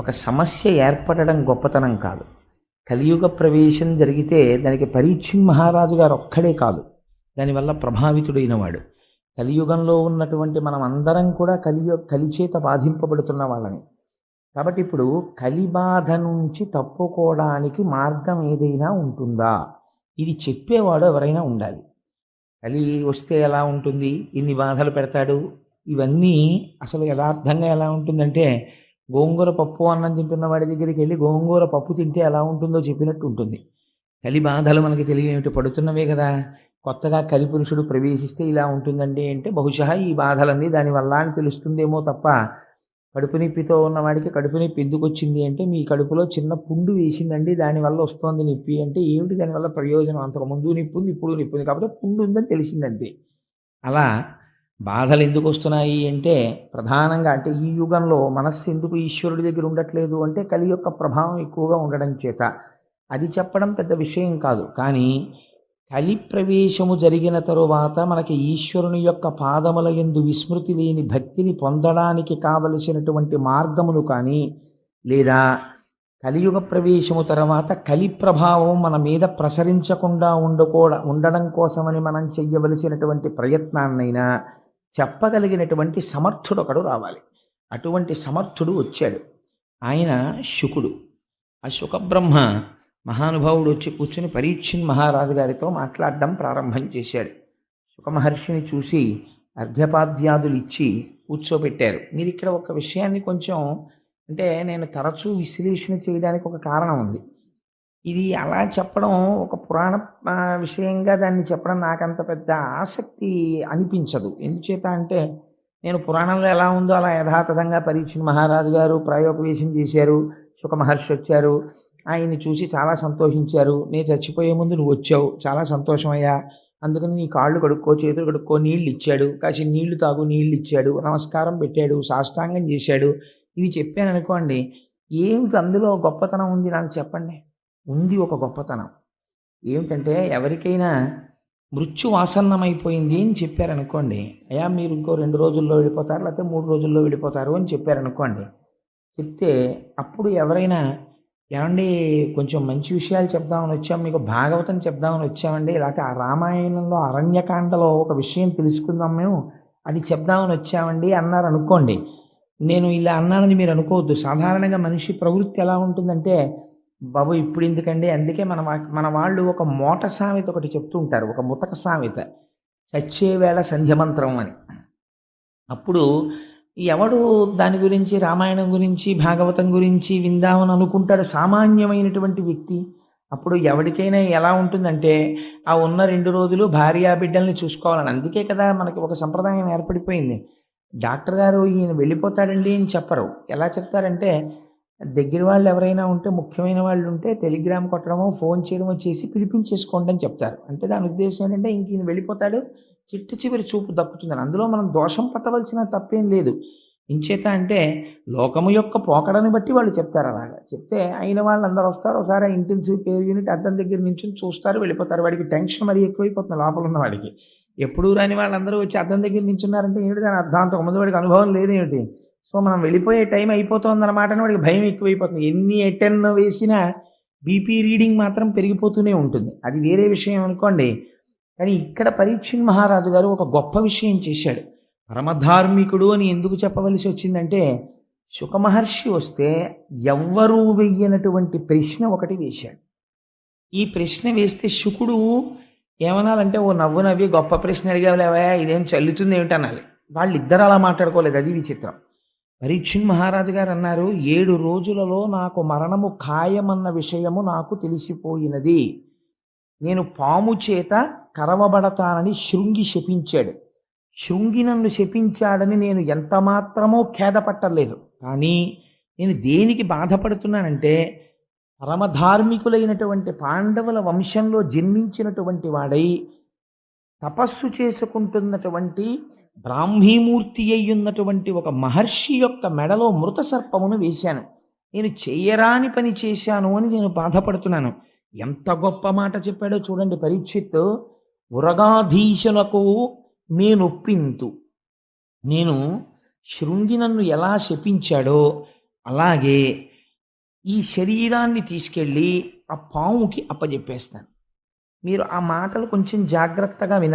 ఒక సమస్య ఏర్పడడం గొప్పతనం కాదు. కలియుగ ప్రవేశం జరిగితే దానికి పరీక్షిత్ మహారాజు గారు ఒక్కడే కాదు దానివల్ల ప్రభావితుడైన వాడు. కలియుగంలో ఉన్నటువంటి మనం అందరం కూడా కలిచేత బాధింపబడుతున్న వాళ్ళని. కాబట్టి ఇప్పుడు కలి బాధ నుంచి తప్పుకోవడానికి మార్గం ఏదైనా ఉంటుందా, ఇది చెప్పేవాడు ఎవరైనా ఉండాలి. కలి వస్తే ఎలా ఉంటుంది, ఇన్ని బాధలు పెడతాడు, ఇవన్నీ అసలు యథార్థంగా ఎలా ఉంటుందంటే గోంగూర పప్పు అన్నం తింటున్న వాడి దగ్గరికి వెళ్ళి గోంగూర పప్పు తింటే ఎలా ఉంటుందో చెప్పినట్టు ఉంటుంది. కలి బాధలు మనకి తెలియనివి పడుతున్నవే కదా. కొత్తగా కలి పురుషుడు ప్రవేశిస్తే ఇలా ఉంటుందండి అంటే బహుశా ఈ బాధలన్నీ దానివల్ల అని తెలుస్తుందేమో తప్ప, కడుపు నొప్పితో ఉన్నవాడికి కడుపు నొప్పి ఎందుకు వచ్చింది అంటే మీ కడుపులో చిన్న పుండు వేసిందండి దానివల్ల వస్తోంది నొప్పి అంటే ఏమిటి దానివల్ల ప్రయోజనం, అంతకుముందు నొప్పి ఉంది ఇప్పుడు నొప్పి ఉంది కాబట్టి పుండు ఉందని తెలిసిందంతే. అలా బాధలు ఎందుకు వస్తున్నాయి అంటే ప్రధానంగా అంటే ఈ యుగంలో మనస్సు ఎందుకు ఈశ్వరుడి దగ్గర ఉండట్లేదు అంటే కలి యొక్క ప్రభావం ఎక్కువగా ఉండడం చేత. అది చెప్పడం పెద్ద విషయం కాదు, కానీ కలి ప్రవేశము జరిగిన తరువాత మనకి ఈశ్వరుని యొక్క పాదముల యందు విస్మృతి లేని భక్తిని పొందడానికి కావలసినటువంటి మార్గములు కానీ, లేదా కలియుగ ప్రవేశము తర్వాత కలి ప్రభావం మన మీద ప్రసరించకుండా ఉండడం కోసమని మనం చెయ్యవలసినటువంటి ప్రయత్నాన్నైనా చెప్పగలిగినటువంటి సమర్థుడు ఒకడు రావాలి. అటువంటి సమర్థుడు వచ్చాడు. ఆయన శుకుడు. ఆ శుకబ్రహ్మ మహానుభావుడు వచ్చి కూర్చుని పరీక్షిత్ మహారాజు గారితో మాట్లాడడం ప్రారంభం చేశాడు. శుకమహర్షిని చూసి అర్ఘ్యపాద్యాదులు ఇచ్చి కూర్చోబెట్టారు. మీరు ఇక్కడ ఒక విషయాన్ని కొంచెం అంటే నేను తరచూ విశ్లేషణ చేయడానికి ఒక కారణం ఉంది. ఇది అలా చెప్పడం ఒక పురాణ విషయంగా దాన్ని చెప్పడం నాకంత పెద్ద ఆసక్తి అనిపించదు. ఎందుచేత అంటే నేను పురాణంలో ఎలా ఉందో అలా యథాతథంగా పరీక్షిత్ మహారాజు గారు ప్రాయోపవేశం చేశారు, శుక మహర్షి వచ్చారు, ఆయన్ని చూసి చాలా సంతోషించారు. నేను చచ్చిపోయే ముందు నువ్వు వచ్చావు, చాలా సంతోషమయ్యా, అందుకని నీ కాళ్ళు కడుక్కో, చేతులు కడుక్కో, నీళ్ళు ఇచ్చాడు, కాసి నీళ్లు తాగు, నీళ్ళు ఇచ్చాడు, నమస్కారం పెట్టాడు, సాష్టాంగం చేశాడు. ఇవి చెప్పాను అనుకోండి, ఏమిటి అందులో గొప్పతనం ఉంది నాకు చెప్పండి. ఉంది ఒక గొప్పతనం. ఏమిటంటే ఎవరికైనా మృత్యువాసన్నమైపోయింది అని చెప్పారనుకోండి, అయ్యా మీరు ఇంకో 2 రోజుల్లో వెళ్ళిపోతారు, లేకపోతే 3 రోజుల్లో వెళ్ళిపోతారు అని చెప్పారనుకోండి. చెప్తే అప్పుడు ఎవరైనా ఏమండి కొంచెం మంచి విషయాలు చెప్దామని వచ్చాం, మీకు భాగవతం చెప్దామని వచ్చామండి, లేకపోతే ఆ రామాయణంలో అరణ్యకాండలో ఒక విషయం తెలుసుకుందాం మేము, అది చెప్దామని వచ్చామండి అన్నారు అనుకోండి. నేను ఇలా అన్నానని మీరు అనుకోవద్దు. సాధారణంగా మనిషి ప్రవృత్తి ఎలా ఉంటుందంటే బాబు ఇప్పుడు ఎందుకండి, అందుకే మన వాళ్ళు ఒక మోట సామెత ఒకటి చెప్తూ ఉంటారు, ఒక ముతక సామెత, చచ్చేవేళ సంధ్యమంత్రం అని. అప్పుడు ఎవడు దాని గురించి రామాయణం గురించి భాగవతం గురించి విందామని అనుకుంటాడు సామాన్యమైనటువంటి వ్యక్తి. అప్పుడు ఎవరికైనా ఎలా ఉంటుందంటే ఆ ఉన్న 2 రోజులు భార్యా బిడ్డల్ని చూసుకోవాలని. అందుకే కదా మనకి ఒక సంప్రదాయం ఏర్పడిపోయింది. డాక్టర్ గారు ఈయన వెళ్ళిపోతాడండి అని చెప్పరు. ఎలా చెప్తారంటే దగ్గర వాళ్ళు ఎవరైనా ఉంటే, ముఖ్యమైన వాళ్ళు ఉంటే టెలిగ్రామ్ కొట్టడమో ఫోన్ చేయడమో చేసి పిలిపించేసుకోండి అని చెప్తారు. అంటే దాని ఉద్దేశం ఏంటంటే ఇంక ఈయన వెళ్ళిపోతాడు, చిట్ట చివరి చూపు దక్కుతుందని. అందులో మనం దోషం పట్టవలసిన తప్పేం లేదు. ఇంచేత అంటే లోకము యొక్క పోకడని బట్టి వాళ్ళు చెప్తారు. అలాగా చెప్తే అయిన వాళ్ళందరూ వస్తారు, ఒకసారి ఇంటెన్సివ్ కేర్ యూనిట్ అద్దం దగ్గర నుంచి చూస్తారు, వెళ్ళిపోతారు. వాడికి టెన్షన్ మరీ ఎక్కువైపోతుంది లోపల ఉన్న వాడికి. ఎప్పుడూ రాని వాళ్ళందరూ వచ్చి అద్దం దగ్గర నించున్నారంటే ఏమిటి దాని అర్థం, అంతకుముందు వాడికి అనుభవం లేదేమిటి. సో మనం వెళ్ళిపోయే టైం అయిపోతుంది అన్నమాట అని వాడికి భయం ఎక్కువైపోతుంది. ఎన్ని ఎటెన్ వేసినా బీపీ రీడింగ్ మాత్రం పెరిగిపోతూనే ఉంటుంది. అది వేరే విషయం అనుకోండి. కానీ ఇక్కడ పరీక్షిత్ మహారాజు గారు ఒక గొప్ప విషయం చేశాడు. పరమధార్మికుడు అని ఎందుకు చెప్పవలసి వచ్చిందంటే శుకమహర్షి వస్తే ఎవ్వరూ వెయ్యనటువంటి ప్రశ్న ఒకటి వేశాడు. ఈ ప్రశ్న వేస్తే శుకుడు ఏమనాలంటే ఓ నవ్వు నవ్వి గొప్ప ప్రశ్న అడిగావులేవా, ఇదేం చల్లుతుంది ఏమిటనాలి. వాళ్ళిద్దరు అలా మాట్లాడుకోలేదు, అది విచిత్రం. పరీక్షిత్ మహారాజు గారు అన్నారు, 7 రోజులలో నాకు మరణము ఖాయమన్న విషయము నాకు తెలిసిపోయినది. నేను పాము చేత కరవబడతానని శృంగి శపించాడు. శృంగి నన్ను శపించాడని నేను ఎంత మాత్రమో ఖేదపట్టలేదు. కానీ నేను దేనికి బాధపడుతున్నానంటే పరమధార్మికులైనటువంటి పాండవుల వంశంలో జన్మించినటువంటి వాడై తపస్సు చేసుకుంటున్నటువంటి బ్రాహ్మీమూర్తి అయ్యున్నటువంటి ఒక మహర్షి యొక్క మెడలో మృత సర్పమును వేశాను. నేను చేయరాని పని చేశాను అని నేను బాధపడుతున్నాను. ఎంత గొప్ప మాట చెప్పాడో చూడండి పరీక్షిత్. ఉరగాధీశులకు నేనొప్పింతు, నేను శృంగి నన్ను ఎలా శపించాడో అలాగే ఈ శరీరాన్ని తీసుకెళ్ళి ఆ పాముకి అప్పజెప్పేస్తాను. మీరు ఆ మాటలు కొంచెం జాగ్రత్తగా వినాలి.